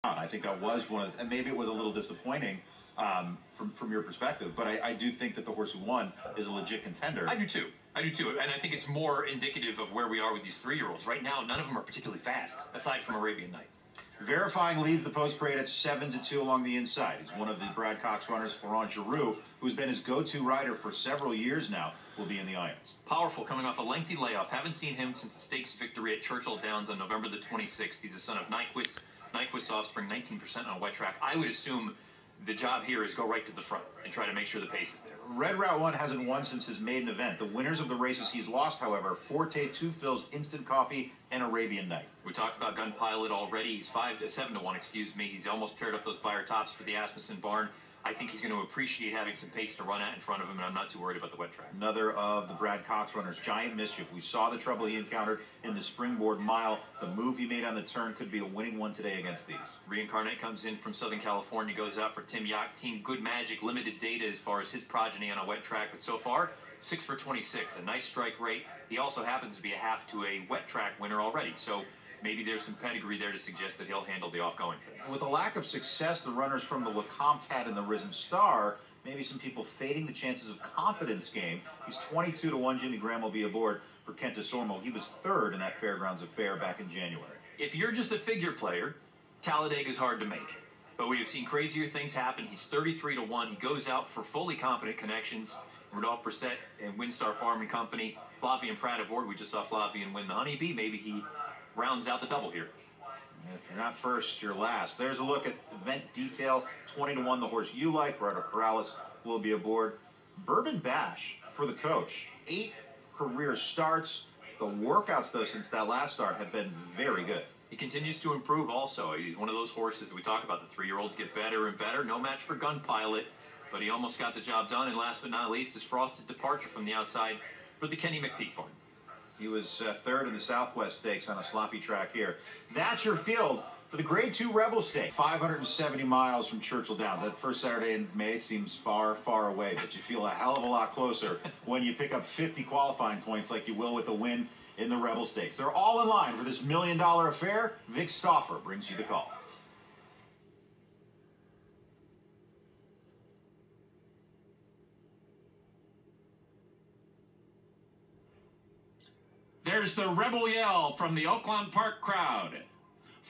I think that was one of, and maybe it was a little disappointing from your perspective, but I do think that the horse who won is a legit contender. I do too. I do too, and I think it's more indicative of where we are with these 3-year-olds. Right now, none of them are particularly fast, aside from Arabian Night. Verifying leads the post parade at 7-2 along the inside. He's one of the Brad Cox runners. Florent Geroux, who's been his go-to rider for several years now, will be in the irons. Powerful, coming off a lengthy layoff. Haven't seen him since the stakes victory at Churchill Downs on November the 26th. He's the son of Nyquist. Nyquist's offspring, 19% on a wet track. I would assume the job here is go right to the front and try to make sure the pace is there. Red Route 1 hasn't won since his maiden event. The winners of the races he's lost, however, Forte, Two Fills, Instant Coffee, and Arabian Night. We talked about Gun Pilot already. He's 7-1, excuse me. He's almost paired up those Beyer tops for the Asmussen barn. I think he's going to appreciate having some pace to run at in front of him, and I'm not too worried about the wet track. Another of the Brad Cox runners, Giant Mischief. We saw the trouble he encountered in the Springboard Mile. The move he made on the turn could be a winning one today against these. Reincarnate comes in from Southern California, goes out for Tim Yacht. Team Good Magic, limited data as far as his progeny on a wet track, but so far, 6 for 26, a nice strike rate. He also happens to be a half to a wet track winner already, so maybe there's some pedigree there to suggest that he'll handle the off-going today. With a lack of success the runners from the Lecomte had in the Risen Star, maybe some people fading the chances of Confidence Game. He's 22-1. Jimmy Graham will be aboard for Kent Desormeaux. He was third in that Fairgrounds affair back in January. If you're just a figure player, Talladega is hard to make. But we have seen crazier things happen. He's 33-1. He goes out for fully competent connections. Rodolphe Brissett and Windstar Farm and Company. Flavien Prat aboard. We just saw Flavien win the Honeybee. Maybe he rounds out the double here. If you're not first, you're last. There's a look at event detail. 20-1, the horse you like. Gerardo Corrales will be aboard. Bourbon Bash for the coach. 8 career starts. The workouts, though, since that last start have been very good. He continues to improve also. He's one of those horses that we talk about. The 3-year-olds get better and better. No match for Gun Pilot, but he almost got the job done. And last but not least, his Frosted Departure from the outside for the Kenny McPeek barn. He was third in the Southwest Stakes on a sloppy track here. That's your field for the Grade 2 Rebel Stakes. 570 miles from Churchill Downs. That first Saturday in May seems far, far away, but you feel a hell of a lot closer when you pick up 50 qualifying points like you will with a win in the Rebel Stakes. They're all in line for this $1 million affair. Vic Stauffer brings you the call. There's the Rebel Yell from the Oakland Park crowd.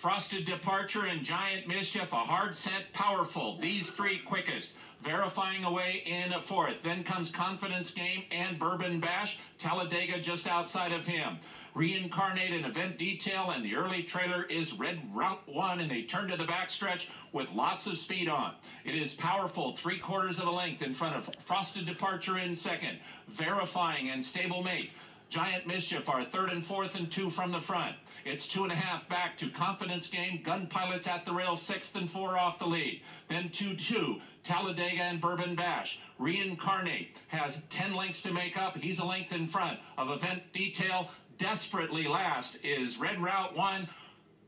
Frosted Departure and Giant Mischief, a hard set, powerful. These 3 quickest. Verifying away in 4th. Then comes Confidence Game and Bourbon Bash. Talladega just outside of him. Reincarnate an event detail, and the early trailer is Red Route 1, and they turn to the backstretch with lots of speed on. It is powerful, 3/4 of a length in front of Frosted Departure in 2nd. Verifying and Stablemate. Giant Mischief are 3rd and 4th and 2 from the front. It's 2.5 back to Confidence Game. Gun Pilot's at the rail, 6th and 4 off the lead. Then 2-2, Talladega and Bourbon Bash. Reincarnate has 10 lengths to make up. He's a length in front of Event Detail. Desperately last is Red Route 1.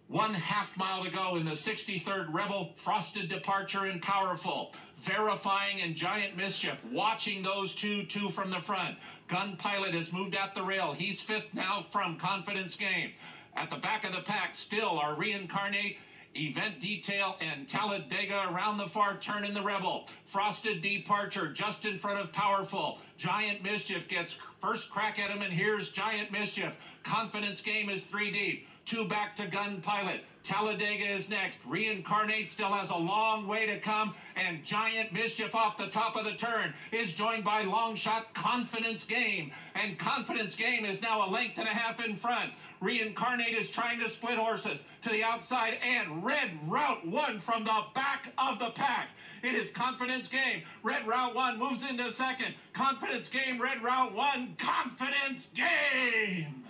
1/2 mile to go in the 63rd Rebel. Frosted Departure and Powerful. Verifying and Giant Mischief. Watching those 2 from the front. Gun Pilot has moved at the rail. He's 5th now from Confidence Game. At the back of the pack still are Reincarnate, Event Detail, and Talladega around the far turn in the Rebel. Frosted Departure just in front of Powerful. Giant Mischief gets first crack at him, and here's Giant Mischief. Confidence Game is 3 deep. 2 back to Gun Pilot. Talladega is next. Reincarnate still has a long way to come, and Giant Mischief off the top of the turn is joined by long shot Confidence Game, and Confidence Game is now a length and a half in front. Reincarnate is trying to split horses to the outside, and Red Route 1 from the back of the pack. It is Confidence Game. Red Route 1 moves into 2nd. Confidence Game, Red Route 1, Confidence Game.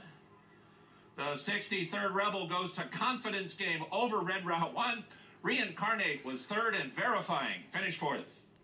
The 63rd Rebel goes to Confidence Game over Red Route 1. Reincarnate was 3rd and Verifying finished 4th.